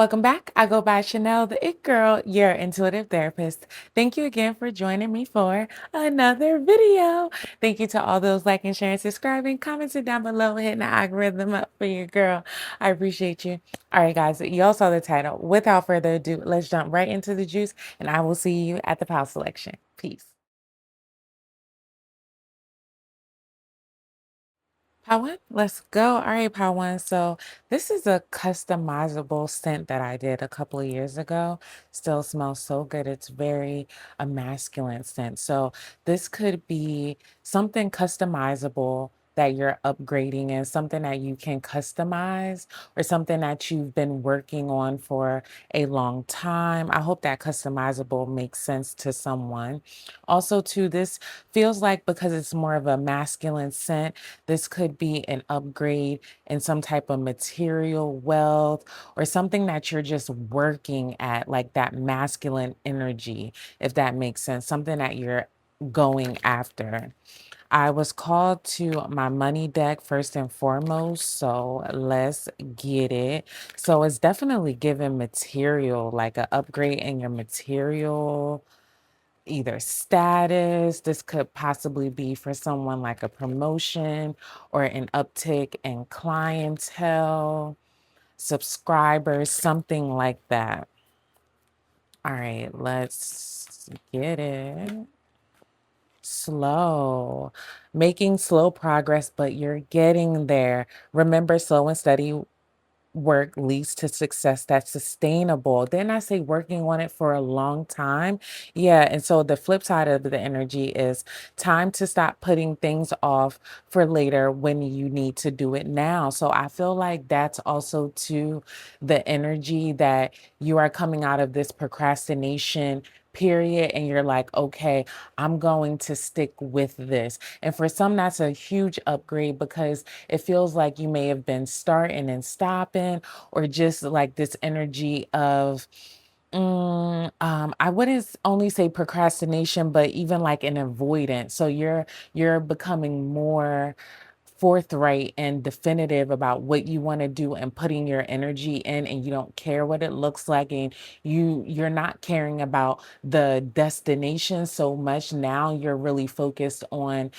Welcome back. I go by Chanel, the It Girl, your intuitive therapist. Thank you again for joining me for another video. Thank you to all those liking, sharing, subscribing, commenting down below, hitting the algorithm up for your girl. I appreciate you. All right, guys, you all saw the title. Without further ado, let's jump right into the juice, and I will see you at the pile selection. Peace. Part one, let's go. All right, part one. So this is a customizable scent that I did a couple of years ago. Still smells so good. It's very a masculine scent. So this could be something customizable that you're upgrading and something that you can customize or something that you've been working on for a long time. I hope that customizable makes sense to someone. Also, too, this feels like because it's more of a masculine scent, this could be an upgrade in some type of material wealth or something that you're just working at, like that masculine energy, if that makes sense, something that you're going after. I was called to my money deck first and foremost, so let's get it. So it's definitely giving material, like an upgrade in your material either status. This could possibly be for someone like a promotion or an uptick in clientele, subscribers, something like that. All right, let's get it. Slow, making slow progress, but you're getting there. Remember, slow and steady work leads to success that's sustainable. Didn't I say working on it for a long time? Yeah. And so the flip side of the energy is time to stop putting things off for later when you need to do it now. So I feel like that's also to the energy that you are coming out of this procrastination period and you're like, okay, I'm going to stick with this. And for some, that's a huge upgrade because it feels like you may have been starting and stopping, or just like this energy of, I wouldn't only say procrastination, but even like an avoidance. So you're becoming more forthright and definitive about what you want to do and putting your energy in, and you don't care what it looks like, and you're not caring about the destination so much. Now you're really focused on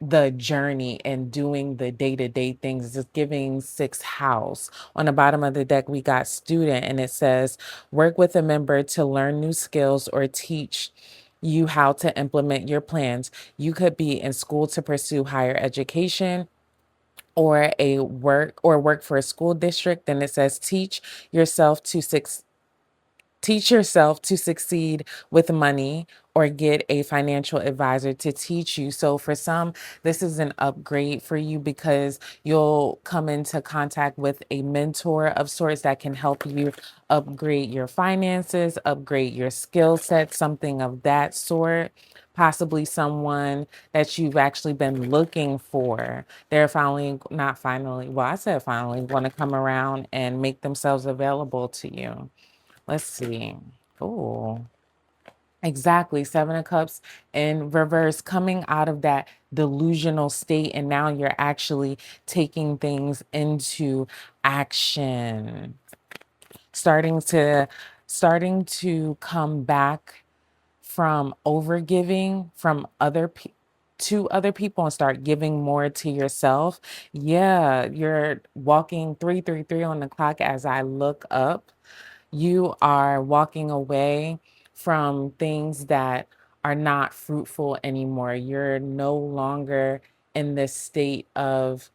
the journey and doing the day-to-day things. Just giving sixth house. On the bottom of the deck, we got student, and it says work with a member to learn new skills or teach you how to implement your plans. You could be in school to pursue higher education or work for a school district. Then it says yourself to suc teach yourself to succeed with money or get a financial advisor to teach you. So for some, this is an upgrade for you because you'll come into contact with a mentor of sorts that can help you upgrade your finances, upgrade your skill set, something of that sort. Possibly someone that you've actually been looking for. They're finally, not finally, well, I said finally, want to come around and make themselves available to you. Let's see. Oh, exactly. Seven of Cups in reverse, coming out of that delusional state. And now you're actually taking things into action, starting to starting to come back from overgiving from to other people and start giving more to yourself. Yeah, you're walking 333 on the clock as I look up. You are walking away from things that are not fruitful anymore. You're no longer in this state of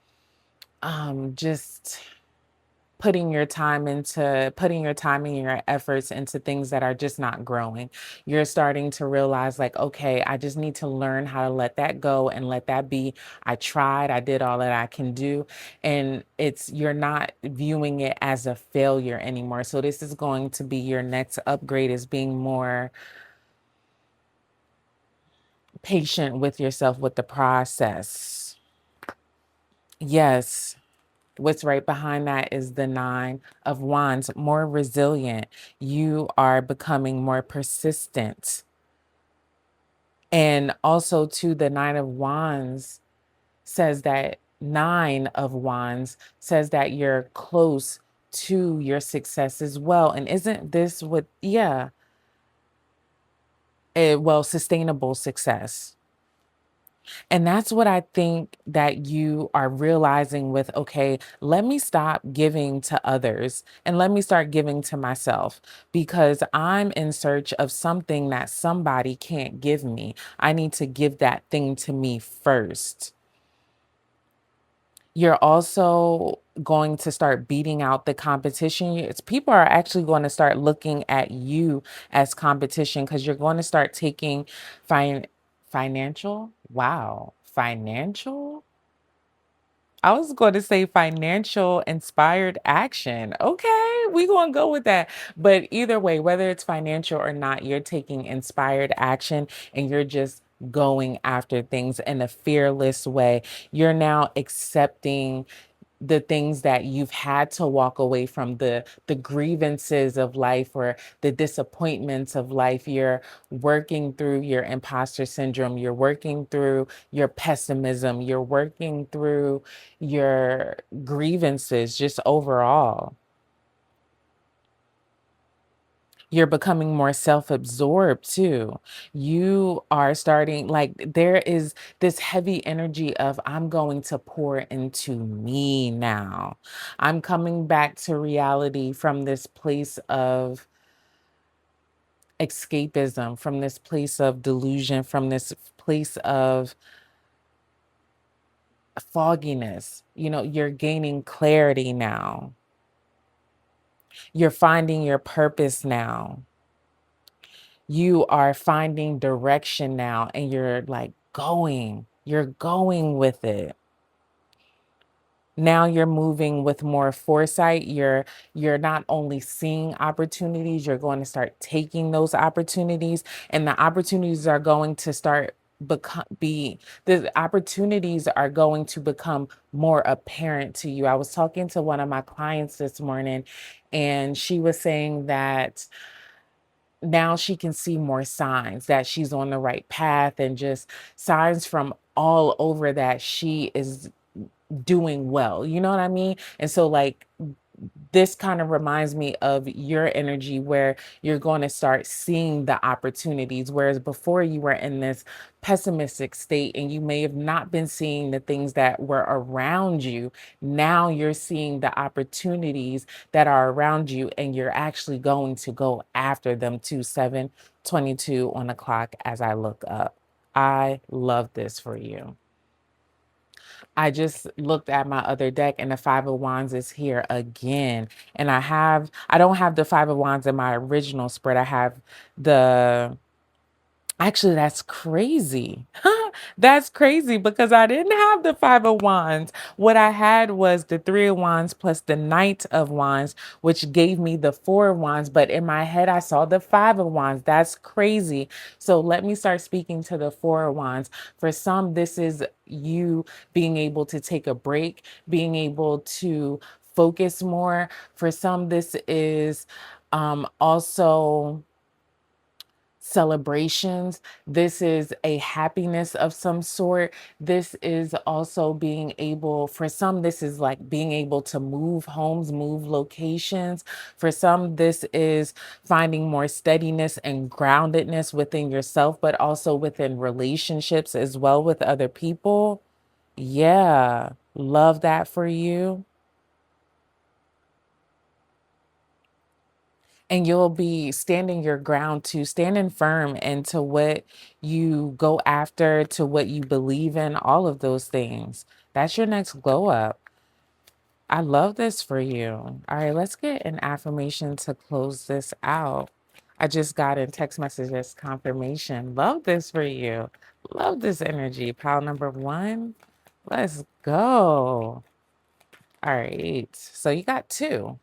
just putting your time and your efforts into things that are just not growing. You're starting to realize like, okay, I just need to learn how to let that go and let that be. I tried, I did all that I can do. And you're not viewing it as a failure anymore. So this is going to be your next upgrade, is being more patient with yourself with the process. Yes. What's right behind that is the Nine of Wands, more resilient. You are becoming more persistent. And also, to the Nine of Wands says that you're close to your success as well. And isn't this what, yeah, well, sustainable success. And that's what I think that you are realizing with, okay, let me stop giving to others and let me start giving to myself because I'm in search of something that somebody can't give me. I need to give that thing to me first. You're also going to start beating out the competition. People are actually going to start looking at you as competition because you're going to start taking fin- financial. Wow, financial. I was going to say financial inspired action. Okay, we going to go with that. But either way, whether it's financial or not, you're taking inspired action and you're just going after things in a fearless way. You're now accepting the things that you've had to walk away from, the grievances of life or the disappointments of life. You're working through your imposter syndrome, you're working through your pessimism, you're working through your grievances just overall. You're becoming more self-absorbed too. You are starting, like, there is this heavy energy of, I'm going to pour into me now. I'm coming back to reality from this place of escapism, from this place of delusion, from this place of fogginess. You're gaining clarity now. You're finding your purpose now. You are finding direction now and you're going with it. Now you're moving with more foresight. You're not only seeing opportunities, you're going to start taking those opportunities, and the opportunities are going to start become be the opportunities are going to become more apparent to you. I was talking to one of my clients this morning and she was saying that now she can see more signs that she's on the right path and just signs from all over that she is doing well. You know what I mean? And so, like, this kind of reminds me of your energy where you're going to start seeing the opportunities. Whereas before you were in this pessimistic state and you may have not been seeing the things that were around you. Now you're seeing the opportunities that are around you and you're actually going to go after them to 7:22 on the clock as I look up. I love this for you. I just looked at my other deck and the Five of Wands is here again. And I don't have the Five of Wands in my original spread. I have the Actually, that's crazy. That's crazy because I didn't have the Five of Wands. What I had was the Three of Wands plus the Knight of Wands, which gave me the Four of Wands. But in my head, I saw the Five of Wands. That's crazy. So let me start speaking to the Four of Wands. For some, this is you being able to take a break, being able to focus more. For some, this is also celebrations. This is a happiness of some sort. This is also being able, for some, this is like being able to move homes, move locations. For some, this is finding more steadiness and groundedness within yourself, but also within relationships as well with other people. Yeah, love that for you. And you'll be standing your ground to standing firm into what you go after, to what you believe in, all of those things. That's your next glow up. I love this for you. All right, let's get an affirmation to close this out. I just got in text messages confirmation. Love this for you. Love this energy. Pile number one. Let's go. All right. So you got two.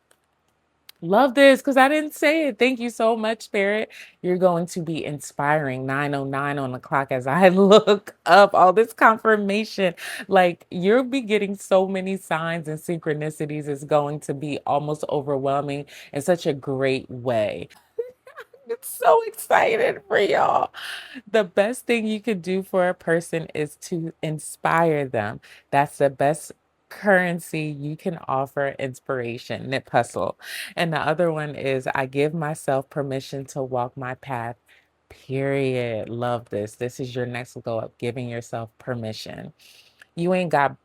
Love this because I didn't say it. Thank you so much, Spirit. You're going to be inspiring. 9:09 on the clock as I look up all this confirmation. Like, you'll be getting so many signs and synchronicities. It's going to be almost overwhelming in such a great way. I'm so excited for y'all. The best thing you could do for a person is to inspire them. That's the best currency, you can offer inspiration, knit hustle. And the other one is I give myself permission to walk my path. Period. Love this. This is your next glow up, giving yourself permission. You ain't got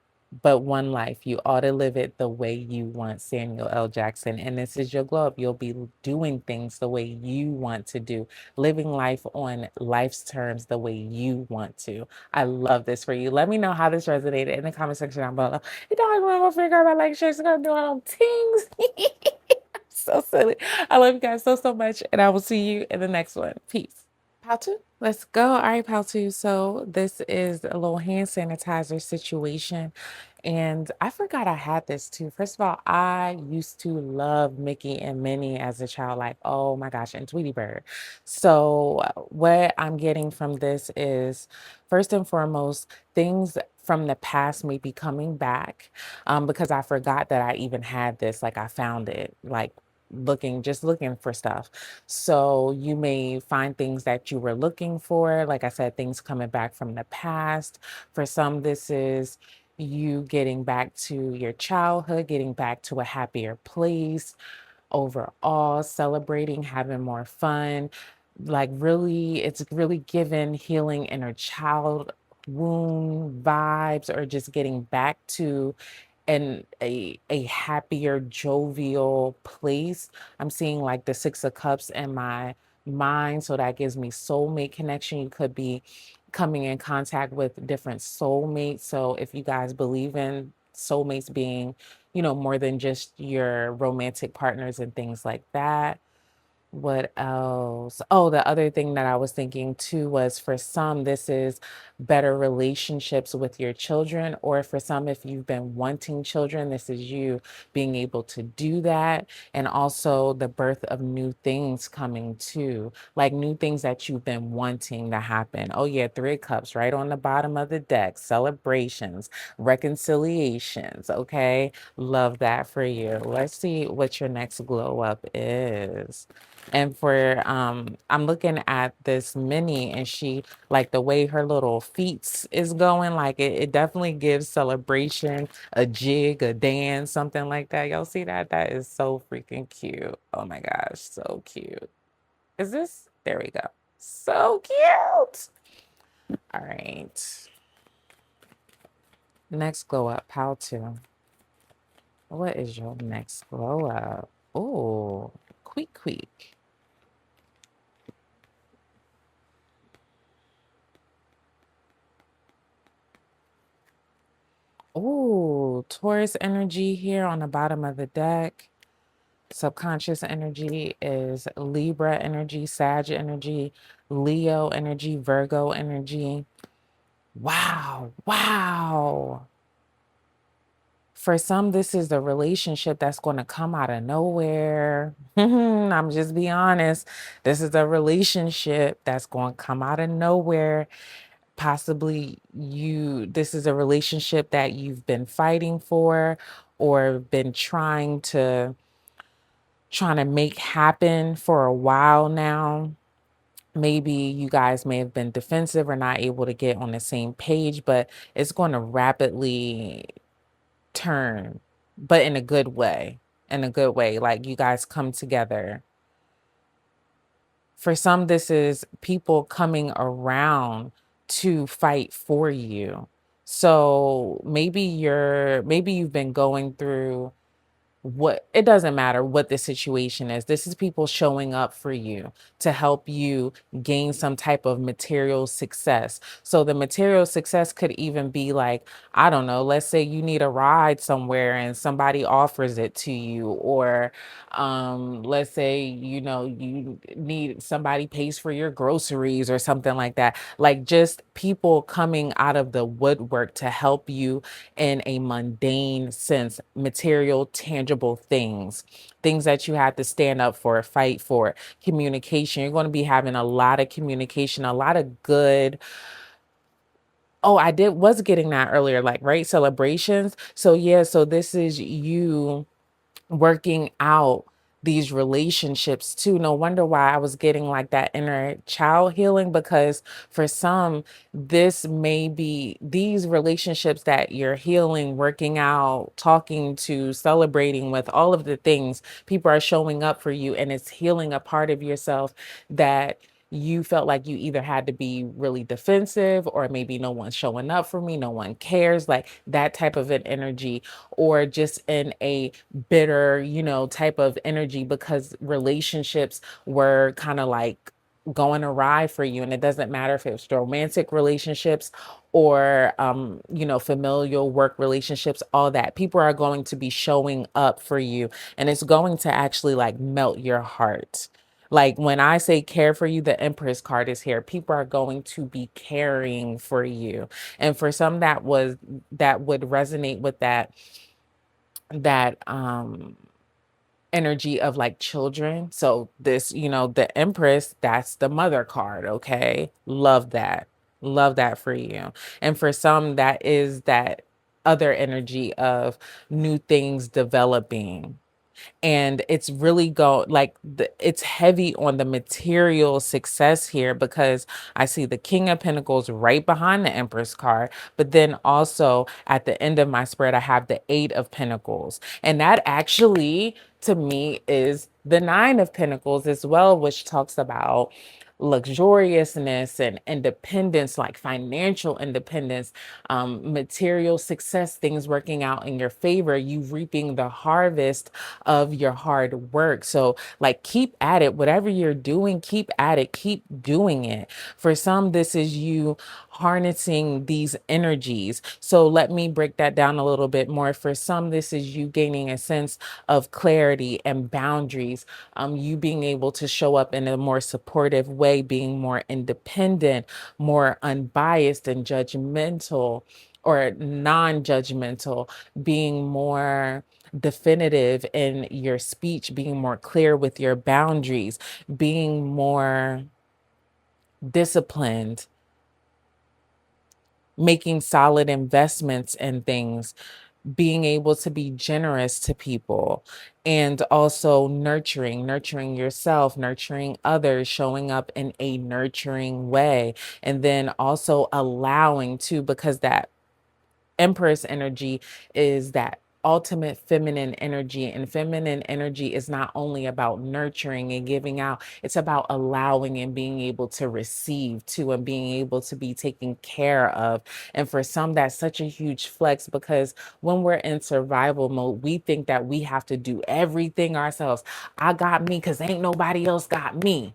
but one life. You ought to live it the way you want, Samuel L. Jackson. And this is your glow up. You'll be doing things the way you want to do, living life on life's terms the way you want to. I love this for you. Let me know how this resonated in the comment section down below. You don't remember figure out my like, share, so do all things. So silly. I love you guys so, so much. And I will see you in the next one. Peace. Pal two, let's go. All right, Pal two. So this is a little hand sanitizer situation. And I forgot I had this too. First of all, I used to love Mickey and Minnie as a child, like, oh my gosh, and Tweety Bird. So what I'm getting from this is, first and foremost, things from the past may be coming back, because I forgot that I even had this. Like I found it, like just looking for stuff. So you may find things that you were looking for. Like I said, things coming back from the past. For some, this is you getting back to your childhood, getting back to a happier place overall, celebrating, having more fun. Like really, it's really given healing inner child wound vibes, or just getting back to a happier, jovial place. I'm seeing like the Six of Cups in my mind, so that gives me soulmate connection. You could be coming in contact with different soulmates. So if you guys believe in soulmates being, more than just your romantic partners and things like that. What else? Oh, the other thing that I was thinking too was, for some, this is better relationships with your children, or for some, if you've been wanting children, this is you being able to do that. And also the birth of new things coming too, like new things that you've been wanting to happen. Oh, yeah, Three of Cups right on the bottom of the deck. Celebrations, reconciliations. Okay. Love that for you. Let's see what your next glow up is. And for I'm looking at this mini, and she, like the way her little feet is going, like it definitely gives celebration, a jig, a dance, something like that. Y'all see that? That is so freaking cute. Oh my gosh, so cute. Is this? There we go. So cute. All right. Next glow up, how to. What is your next glow up? Oh, quick, quick. Oh, Taurus energy here on the bottom of the deck. Subconscious energy is Libra energy, Sag energy, Leo energy, Virgo energy. Wow, wow. For some, this is the relationship that's going to come out of nowhere. I'm just be honest. This is a relationship that's going to come out of nowhere. Possibly this is a relationship that you've been fighting for, or been trying to make happen for a while now. Maybe you guys may have been defensive or not able to get on the same page, but it's going to rapidly turn, but in a good way. In a good way. Like you guys come together. For some, this is people coming around to fight for you. So maybe you've been going through, what it doesn't matter what the situation is. This is people showing up for you to help you gain some type of material success. So the material success could even be like, I don't know, let's say you need a ride somewhere and somebody offers it to you, or let's say you need somebody pays for your groceries or something like that. Like just people coming out of the woodwork to help you in a mundane sense, material, tangible things that you have to stand up for, fight for. Communication. You're going to be having a lot of communication, a lot of good. Oh, was getting that earlier, like, right? Celebrations. So yeah, so this is you working out these relationships too. No wonder why I was getting like that inner child healing, because for some, this may be these relationships that you're healing, working out, talking to, celebrating with, all of the things, people are showing up for you, and it's healing a part of yourself that you felt like you either had to be really defensive, or maybe no one's showing up for me, no one cares, like that type of an energy, or just in a bitter, type of energy, because relationships were kind of like going awry for you. And it doesn't matter if it's romantic relationships or familial, work relationships, all that. People are going to be showing up for you, and it's going to actually like melt your heart. Like when I say care for you, the Empress card is here. People are going to be caring for you. And for some, that would resonate with that energy of like children. So this, the Empress, that's the mother card. Okay. Love that. Love that for you. And for some, that is that other energy of new things developing. And it's really it's heavy on the material success here, because I see the King of Pentacles right behind the Empress card, but then also at the end of my spread I have the Eight of Pentacles, and that actually to me is the Nine of Pentacles as well, which talks about luxuriousness and independence, like financial independence, material success, things working out in your favor, you reaping the harvest of your hard work. So like keep at it, whatever you're doing, keep at it, keep doing it. For some, this is you harnessing these energies. So let me break that down a little bit more. For some, this is you gaining a sense of clarity and boundaries, you being able to show up in a more supportive way, being more independent, more unbiased and judgmental or non-judgmental, being more definitive in your speech, being more clear with your boundaries, being more disciplined, making solid investments in things, being able to be generous to people, and also nurturing yourself, nurturing others, showing up in a nurturing way, and then also allowing to, because that Empress energy is that ultimate feminine energy, and feminine energy is not only about nurturing and giving out, it's about allowing and being able to receive too, and being able to be taken care of. And for some, that's such a huge flex, because when we're in survival mode, we think that we have to do everything ourselves. I got me because ain't nobody else got me.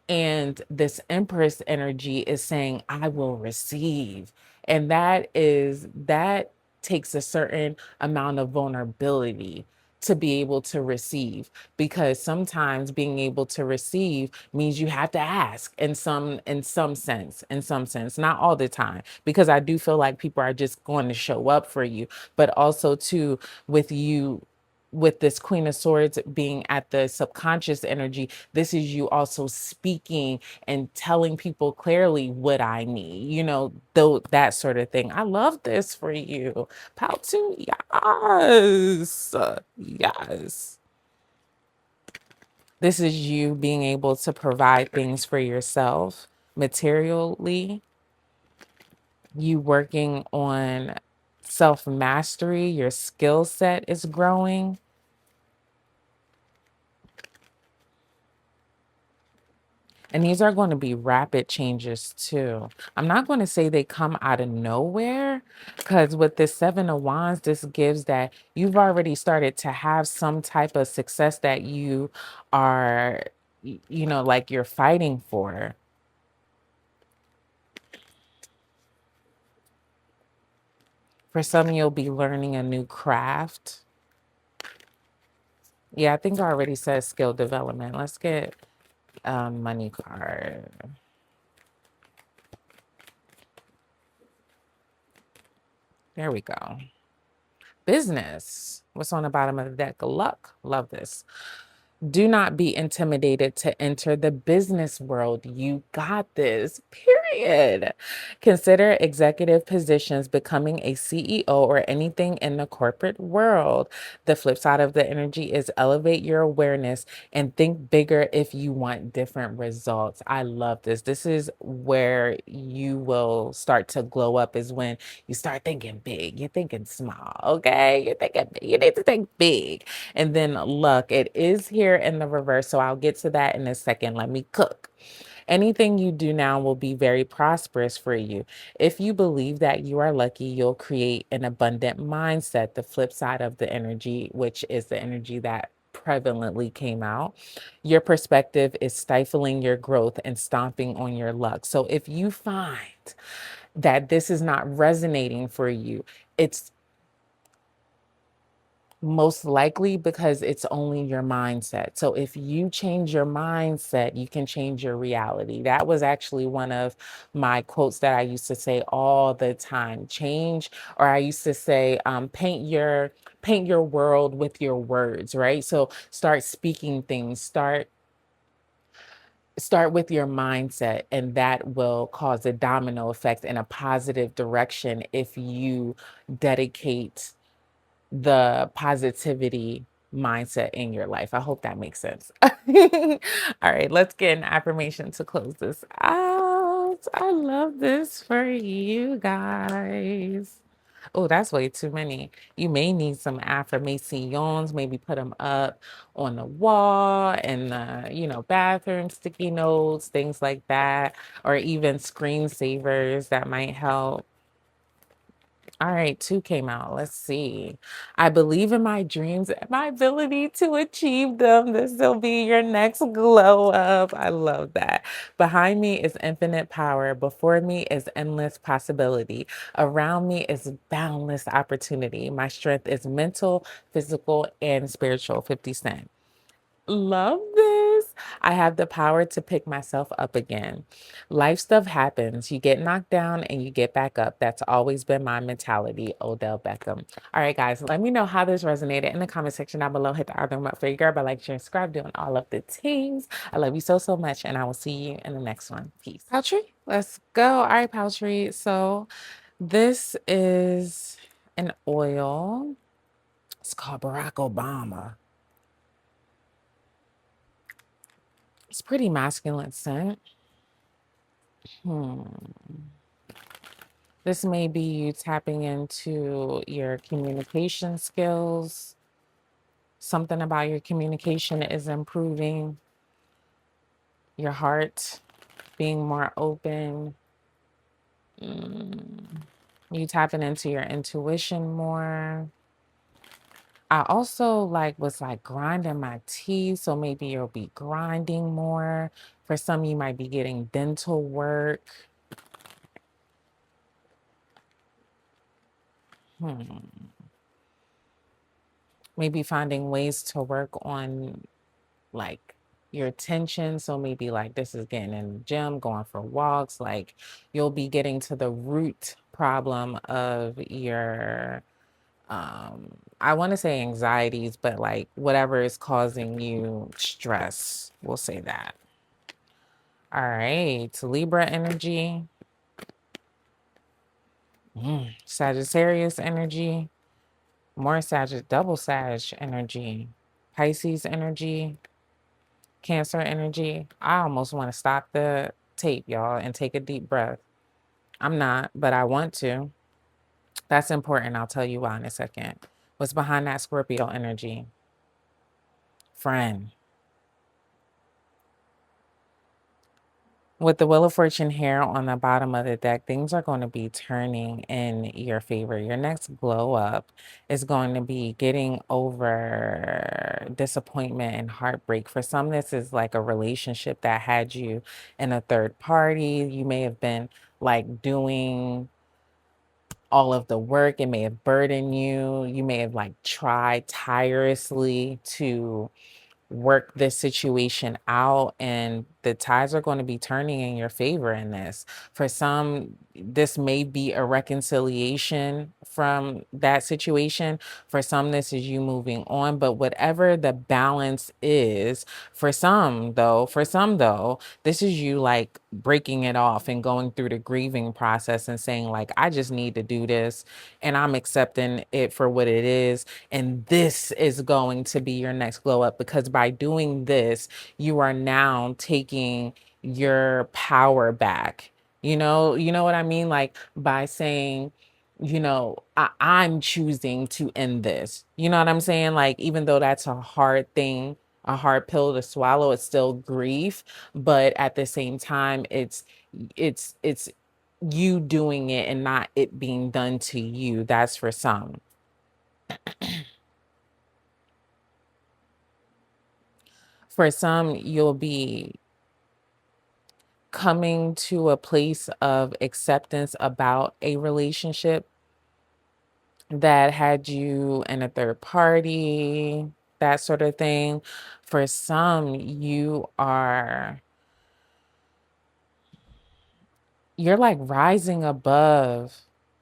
And this Empress energy is saying, I will receive. And that takes a certain amount of vulnerability to be able to receive, because sometimes being able to receive means you have to ask in some sense, not all the time, because I do feel like people are just going to show up for you, but also too, with you, with this Queen of Swords being at the subconscious energy, this is you also speaking and telling people clearly what I need, though that sort of thing. I love this for you. Poutu, yes. Yes. This is you being able to provide things for yourself materially, you working on self mastery, your skill set is growing. And these are going to be rapid changes too. I'm not going to say they come out of nowhere, because with this Seven of Wands, this gives that you've already started to have some type of success that you are, like you're fighting for. For some, you'll be learning a new craft. Yeah, I think I already said skill development. Let's get a money card. There we go. Business. What's on the bottom of the deck? Luck. Love this. Do not be intimidated to enter the business world. You got this. Period. Period. Consider executive positions, becoming a CEO, or anything in the corporate world. The flip side of the energy is elevate your awareness and think bigger if you want different results. I love this. This is where you will start to glow up, is when you start thinking big. You're thinking small, okay? You're thinking big. You need to think big. And then luck, it is here in the reverse. So I'll get to that in a second. Let me cook. Anything you do now will be very prosperous for you. If you believe that you are lucky, you'll create an abundant mindset. The flip side of the energy, which is the energy that prevalently came out, your perspective is stifling your growth and stomping on your luck. So if you find that this is not resonating for you, it's most likely because it's only your mindset. So if you change your mindset, you can change your reality. That was actually one of my quotes that I used to say all the time. Change, or I used to say, paint your world with your words, right? So start speaking things, start with your mindset, and that will cause a domino effect in a positive direction if you dedicate the positivity mindset in your life. I hope that makes sense. All right, let's get an affirmation to close this out. I love this for you guys. Oh, that's way too many. You may need some affirmations, maybe put them up on the wall and the, bathroom, sticky notes, things like that, or even screensavers that might help. All right, two came out. Let's see. I believe in my dreams and my ability to achieve them. This will be your next glow up. I love that. Behind me is infinite power. Before me is endless possibility. Around me is boundless opportunity. My strength is mental, physical, and spiritual. 50 Cent. Love this. I have the power to pick myself up again. Life stuff happens. You get knocked down and you get back up. That's always been my mentality. Odell Beckham. All right, guys, let me know how this resonated in the comment section down below. Hit the other one up for your girl by like, share, and subscribe, doing all of the things. I love you so, so much, and I will see you in the next one. Peace. Paltry, let's go. All right, Paltry. So this is an oil. It's called Barack Obama. It's pretty masculine scent. This may be you tapping into your communication skills. Something about your communication is improving. Your heart being more open. You tapping into your intuition more. I also was grinding my teeth, so maybe you'll be grinding more. For some, you might be getting dental work. Maybe finding ways to work on your attention. So maybe this is getting in the gym, going for walks. You'll be getting to the root problem of your I want to say anxieties, but whatever is causing you stress, we'll say that. All right, Libra energy, Sagittarius energy, more double Sag energy, Pisces energy, Cancer energy. I almost want to stop the tape, y'all, and take a deep breath. I'm not, but I want to. That's important. I'll tell you why in a second. What's behind that Scorpio energy? Friend. With the Wheel of Fortune here on the bottom of the deck, things are going to be turning in your favor. Your next glow up is going to be getting over disappointment and heartbreak. For some, this is like a relationship that had you in a third party. You may have been doing all of the work. It may have burdened you. You may have tried tirelessly to work this situation out, and the tides are going to be turning in your favor in this. For some, this may be a reconciliation from that situation. For some, this is you moving on, but whatever the balance is, for some though, this is you like breaking it off and going through the grieving process and saying like, I just need to do this and I'm accepting it for what it is. And this is going to be your next glow up, because by doing this, you are now taking your power back. You know what I mean? Like by saying, I'm choosing to end this. You know what I'm saying? Like, even though that's a hard thing, a hard pill to swallow, it's still grief. But at the same time, it's you doing it and not it being done to you. That's for some. For some, you'll be coming to a place of acceptance about a relationship that had you in a third party, that sort of thing. For some, you're like rising above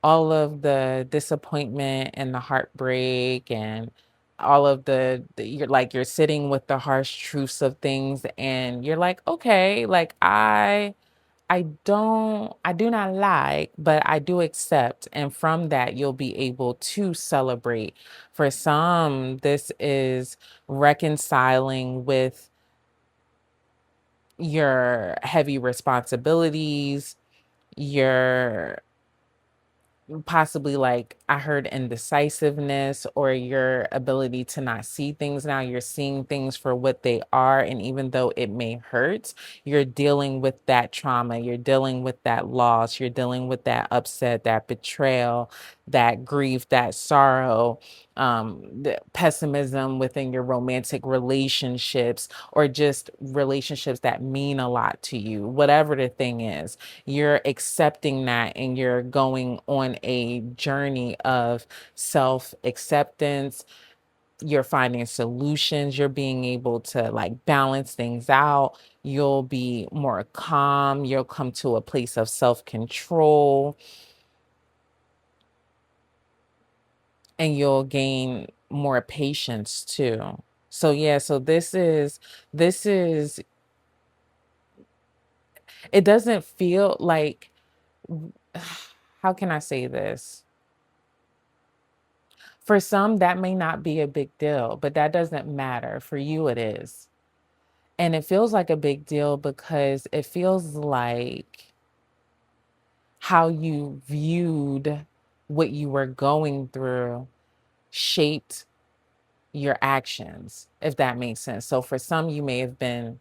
all of the disappointment and the heartbreak and all of you're sitting with the harsh truths of things, and you're like, okay, like I do not like, but I do accept. And from that, you'll be able to celebrate. For some, this is reconciling with your heavy responsibilities, your possibly, like I heard, indecisiveness, or your ability to not see things. Now you're seeing things for what they are, and even though it may hurt, you're dealing with that trauma, you're dealing with that loss, you're dealing with that upset, that betrayal, that grief, that sorrow, the pessimism within your romantic relationships, or just relationships that mean a lot to you. Whatever the thing is, you're accepting that, and you're going on a journey of self acceptance. You're finding solutions, you're being able to like balance things out. You'll be more calm, you'll come to a place of self control, and you'll gain more patience too. So yeah, so this is it doesn't feel like, how can I say this? For some, that may not be a big deal, but that doesn't matter. For you, it is. And it feels like a big deal because it feels like how you viewed what you were going through shaped your actions, if that makes sense. So for some, you may have been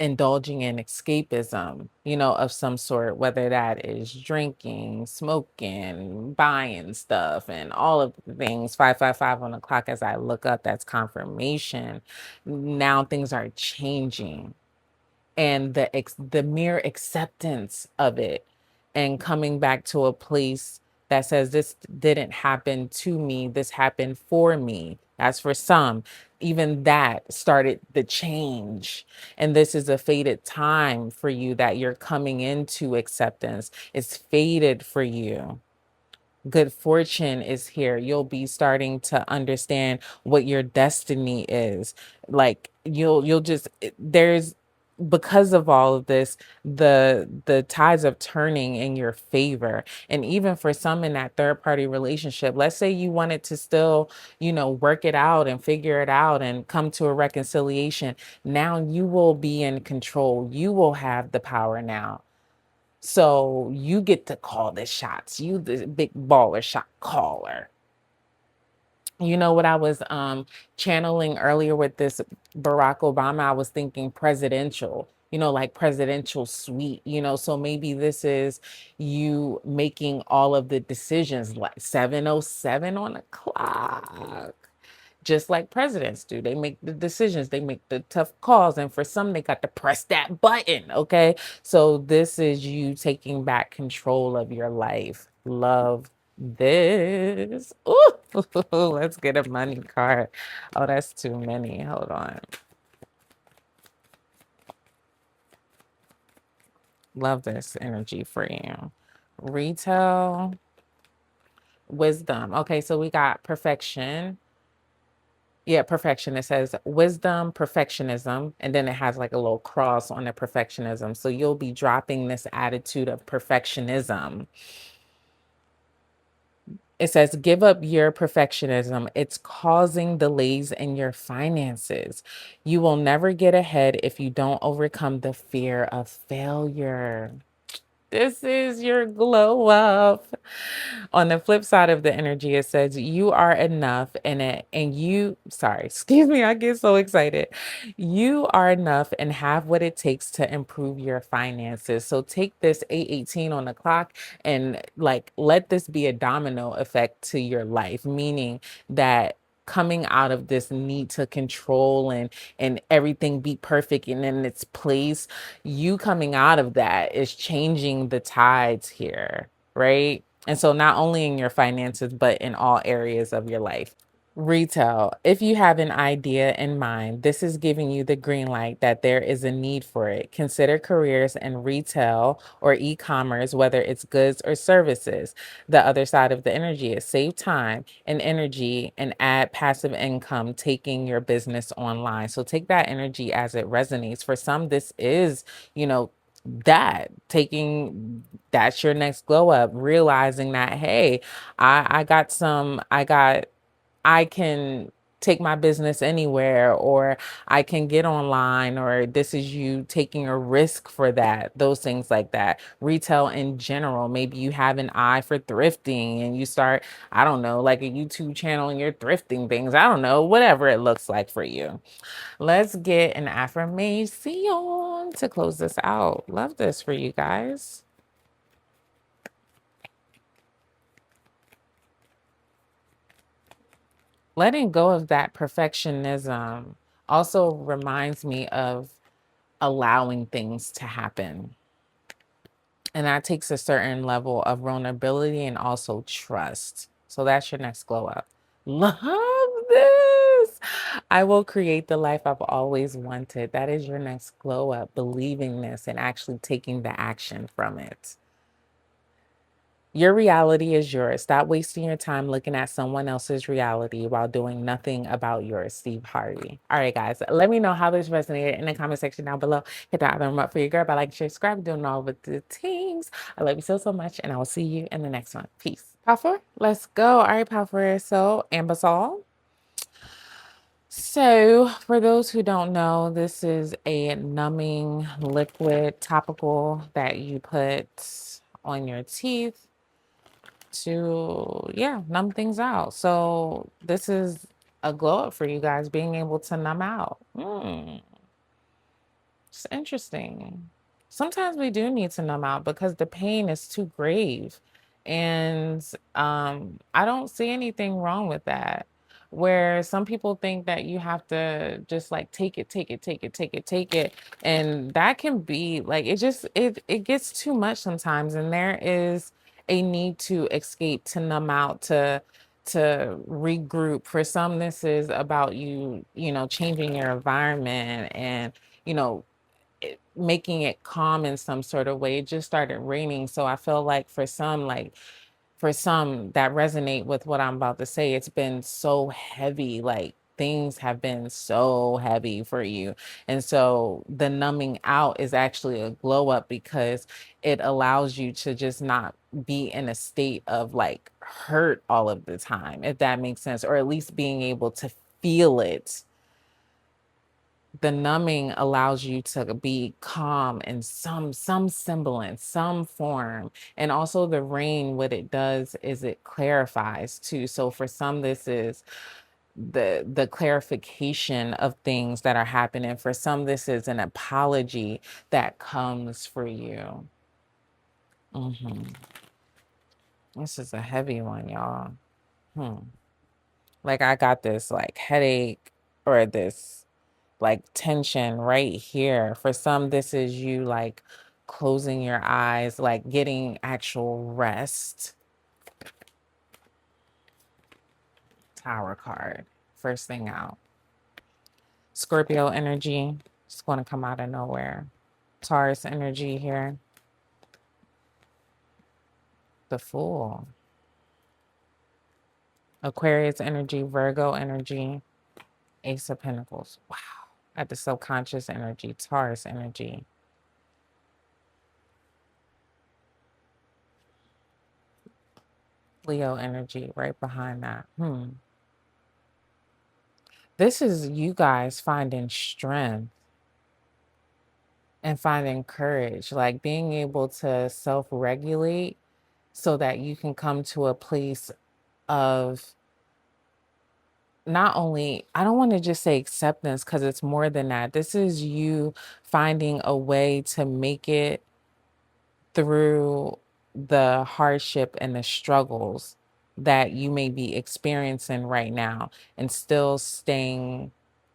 indulging in escapism, of some sort, whether that is drinking, smoking, buying stuff, and all of the things. 555 on the clock as I look up, that's confirmation. Now things are changing, and the mere acceptance of it, and coming back to a place that says, this didn't happen to me, this happened for me. As for some, even that started the change. And this is a fated time for you, that you're coming into acceptance. It's fated for you. Good fortune is here. You'll be starting to understand what your destiny is. Like you'll just there's because of all of this, the tides of turning in your favor. And even for some in that third party relationship, let's say you wanted to still, work it out and figure it out and come to a reconciliation. Now you will be in control. You will have the power now. So you get to call the shots. You the big baller shot caller. You know what I was channeling earlier with this Barack Obama? I was thinking presidential, like presidential suite, so maybe this is you making all of the decisions, like 7:07 on the clock, just like presidents do. They make the decisions, they make the tough calls, and for some, they got to press that button. Okay. So this is you taking back control of your life. Love this. Ooh, let's get a money card. Oh, that's too many. Hold on. Love this energy for you. Retail, wisdom. Okay, so we got perfection. Yeah, perfection. It says wisdom, perfectionism, and then it has like a little cross on the perfectionism. So you'll be dropping this attitude of perfectionism. It says, give up your perfectionism. It's causing delays in your finances. You will never get ahead if you don't overcome the fear of failure. This is your glow up. On the flip side of the energy, it says you are enough and you sorry, excuse me, I get so excited. You are enough and have what it takes to improve your finances. So take this 8:18 on the clock and like let this be a domino effect to your life, meaning that coming out of this need to control and everything be perfect and in its place, you coming out of that is changing the tides here, right? And so not only in your finances, but in all areas of your life. Retail. If you have an idea in mind, this is giving you the green light that there is a need for it. Consider careers in retail or e-commerce, whether it's goods or services. The other side of the energy is save time and energy and add passive income, taking your business online. So take that energy as it resonates. For some, this is, that taking that's your next glow up, realizing that, hey, I can take my business anywhere, or I can get online, or this is you taking a risk for that, those things like that. Retail in general, maybe you have an eye for thrifting and you start, I don't know, like a YouTube channel and you're thrifting things. I don't know, whatever it looks like for you. Let's get an affirmation to close this out. Love this for you guys. Letting go of that perfectionism also reminds me of allowing things to happen. And that takes a certain level of vulnerability and also trust. So that's your next glow up. Love this. I will create the life I've always wanted. That is your next glow up, believing this and actually taking the action from it. Your reality is yours. Stop wasting your time looking at someone else's reality while doing nothing about yours. Steve Harvey. All right, guys. Let me know how this resonated in the comment section down below. Hit that thumb up for your girl by like, share, subscribe, doing all with the teams. I love you so, so much, and I will see you in the next one. Peace. Power four, let's go. All right, Power four. So, Ambisol. So, for those who don't know, this is a numbing liquid topical that you put on your teeth to, yeah, numb things out. So this is a glow up for you guys, being able to numb out. It's interesting. Sometimes we do need to numb out because the pain is too grave. And I don't see anything wrong with that. Where some people think that you have to just like take it, take it, take it, take it, take it. And that can be like it gets too much sometimes. And there is a need to escape, to numb out, to regroup. For some, this is about changing your environment and you know making it calm in some sort of way. It just started raining, so I feel like for some that resonate with what I'm about to say, it's been so heavy, like things have been so heavy for you. And so the numbing out is actually a glow up because it allows you to just not be in a state of like hurt all of the time, if that makes sense, or at least being able to feel it. The numbing allows you to be calm in some semblance, some form. And also the rain, what it does is it clarifies too. So for some, this is the clarification of things that are happening. For some, this is an apology that comes for you. This is a heavy one, y'all. Like I got this like headache or this like tension right here. For some, this is you like closing your eyes, like getting actual rest. Tower card, first thing out. Scorpio energy, just going to come out of nowhere. Taurus energy here. The Fool. Aquarius energy, Virgo energy, Ace of Pentacles. Wow. At the subconscious energy, Taurus energy. Leo energy right behind that. This is you guys finding strength and finding courage, like being able to self-regulate so that you can come to a place of not only, I don't want to just say acceptance because it's more than that. This is you finding a way to make it through the hardship and the struggles that you may be experiencing right now and still staying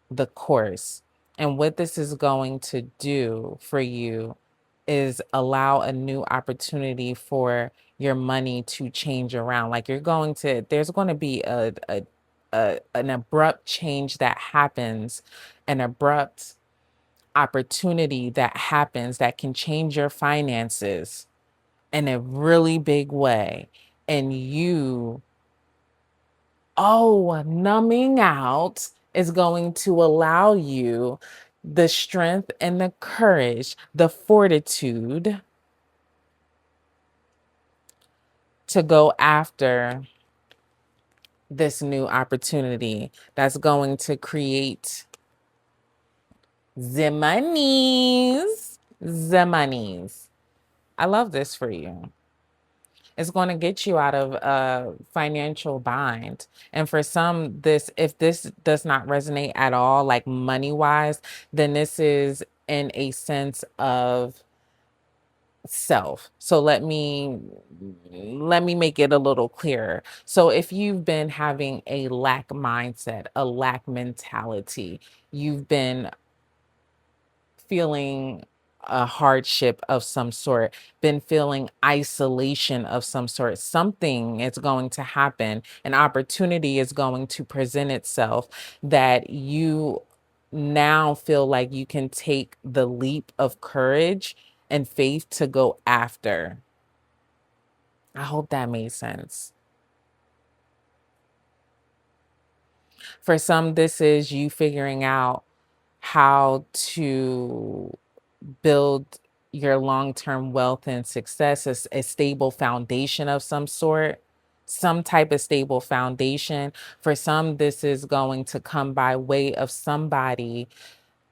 the course. And what this is going to do for you is allow a new opportunity for your money to change around. Like there's going to be an abrupt change that happens, an abrupt opportunity that happens that can change your finances in a really big way. And numbing out is going to allow you the strength and the courage, the fortitude to go after this new opportunity that's going to create the monies. The monies. I love this for you. It's going to get you out of a financial bind. And for some, if this does not resonate at all, like money wise, then this is in a sense of self. So let me make it a little clearer. So if you've been having a lack mindset, a lack mentality, you've been feeling a hardship of some sort, been feeling isolation of some sort, something is going to happen. An opportunity is going to present itself that you now feel like you can take the leap of courage and faith to go after. I hope that made sense. For some, this is you figuring out how to build your long-term wealth and success, a stable foundation of some type of stable foundation. For some, this is going to come by way of somebody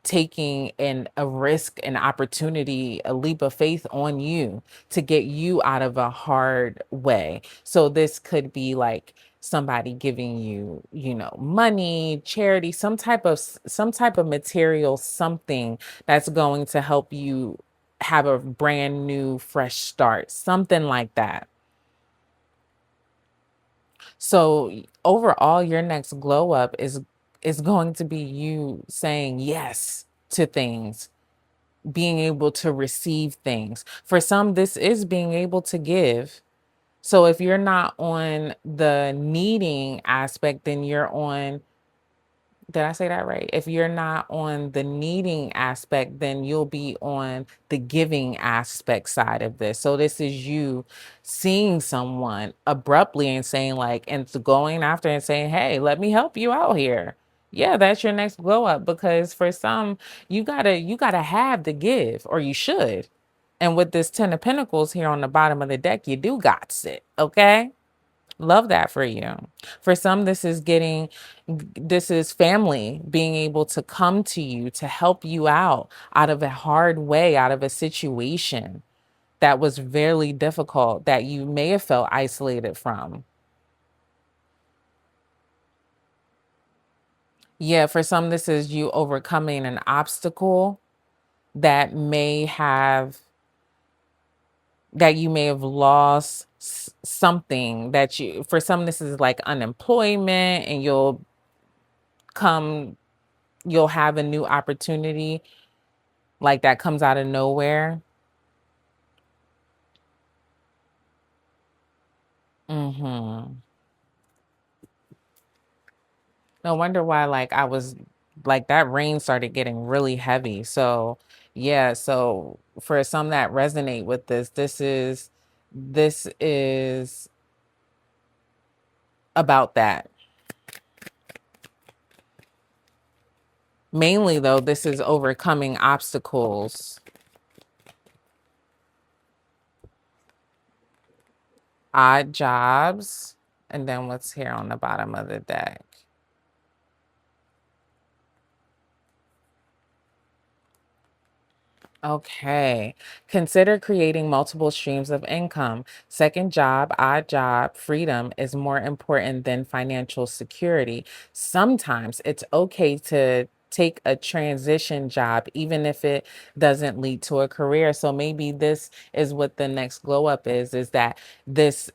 taking a risk, an opportunity, a leap of faith on you to get you out of a hard way. So this could be like somebody giving you, money, charity, some type of material, something that's going to help you have a brand new fresh start, something like that. So overall, your next glow up is going to be you saying yes to things, being able to receive things. For some, this is being able to give. So if you're not on the needing aspect, then you're on, did I say that right? If you're not on the needing aspect, then you'll be on the giving aspect side of this. So this is you seeing someone abruptly and saying and going after and saying, hey, let me help you out here. Yeah, that's your next glow up, because for some, you gotta have the give, or you should. And with this 10 of Pentacles here on the bottom of the deck, you do got it. Okay. Love that for you. For some, this is family being able to come to you to help you out of a hard way, out of a situation that was very difficult, that you may have felt isolated from. Yeah, for some, this is you overcoming an obstacle that you may have lost something for some, this is like unemployment, and come you'll have a new opportunity like that comes out of nowhere. hmm No wonder why I was that rain started getting really heavy. So yeah, so for some that resonate with this is this is about that. Mainly, though, this is overcoming obstacles. Odd jobs. And then what's here on the bottom of the deck? Okay. Consider creating multiple streams of income. Second job, odd job, freedom is more important than financial security. Sometimes it's okay to take a transition job, even if it doesn't lead to a career. So maybe this is what the next glow up is that this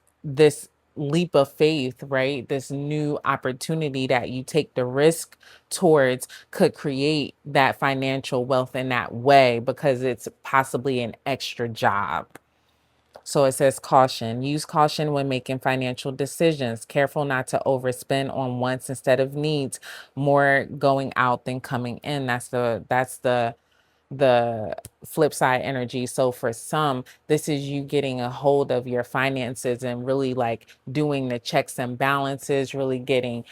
leap of faith, right? This new opportunity that you take the risk towards could create that financial wealth in that way because it's possibly an extra job. So it says caution. Use caution when making financial decisions. Careful not to overspend on wants instead of needs. More going out than coming in. That's the flip side energy. So for some, this is you getting a hold of your finances and really like doing the checks and balances, really getting,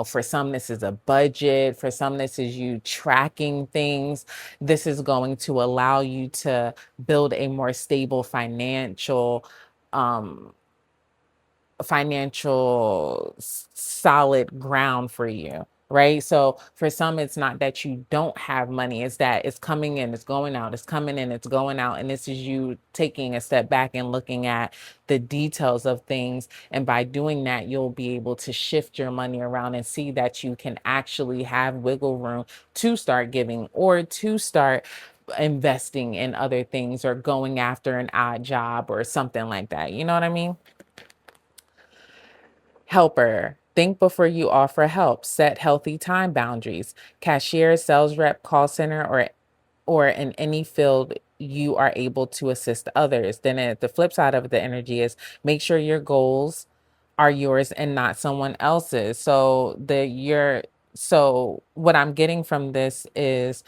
for some, this is a budget. For some, this is you tracking things. This is going to allow you to build a more stable um, solid ground for you, right? So for some, it's not that you don't have money, it's that it's coming in, it's going out, it's coming in, it's going out. And this is you taking a step back and looking at the details of things. And by doing that, you'll be able to shift your money around and see that you can actually have wiggle room to start giving or to start investing in other things or going after an odd job or something like that. You know what I mean? Helper. Think before you offer help. Set healthy time boundaries. Cashier, sales rep, call center, or in any field you are able to assist others. Then at the flip side of the energy is make sure your goals are yours and not someone else's. So what I'm getting from this is,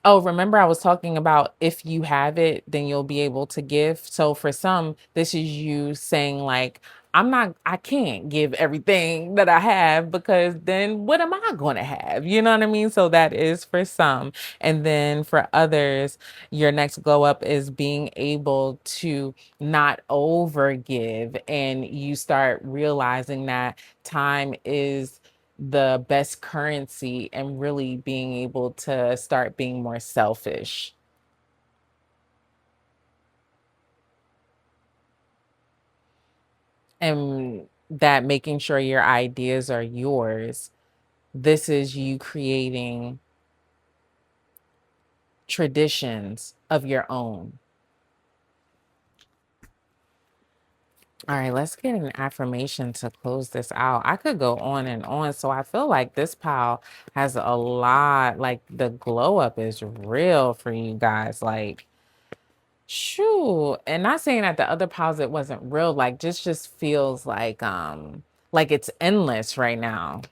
oh, remember I was talking about if you have it, then you'll be able to give. So for some, this is you saying like, I can't give everything that I have because then what am I going to have? You know what I mean? So that is for some. And then for others, your next glow up is being able to not over give. And you start realizing that time is the best currency and really being able to start being more selfish. And that making sure your ideas are yours. This is you creating traditions of your own. All right, let's get an affirmation to close this out. I could go on and on. So I feel like this pile has a lot, like the glow up is real for you guys. Shoo. And not saying that the other piles it wasn't real, like just feels like it's endless right now.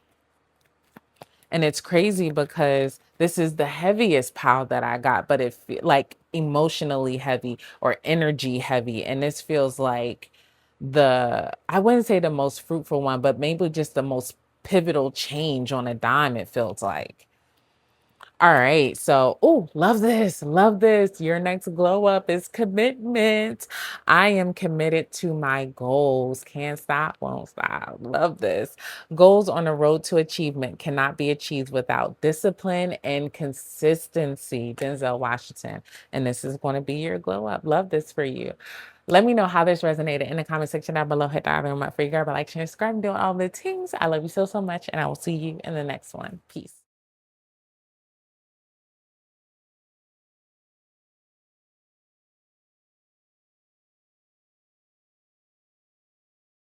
And it's crazy because this is the heaviest pile that I got, but like emotionally heavy or energy heavy. And this feels like I wouldn't say the most fruitful one, but maybe just the most pivotal change on a dime, it feels like. All right. So, oh, love this. Love this. Your next glow up is commitment. I am committed to my goals. Can't stop, won't stop. Love this. Goals on the road to achievement cannot be achieved without discipline and consistency. Denzel Washington. And this is going to be your glow up. Love this for you. Let me know how this resonated in the comment section down below. Hit that button for you, girl. But like, share, subscribe, and do all the things. I love you so, so much. And I will see you in the next one. Peace.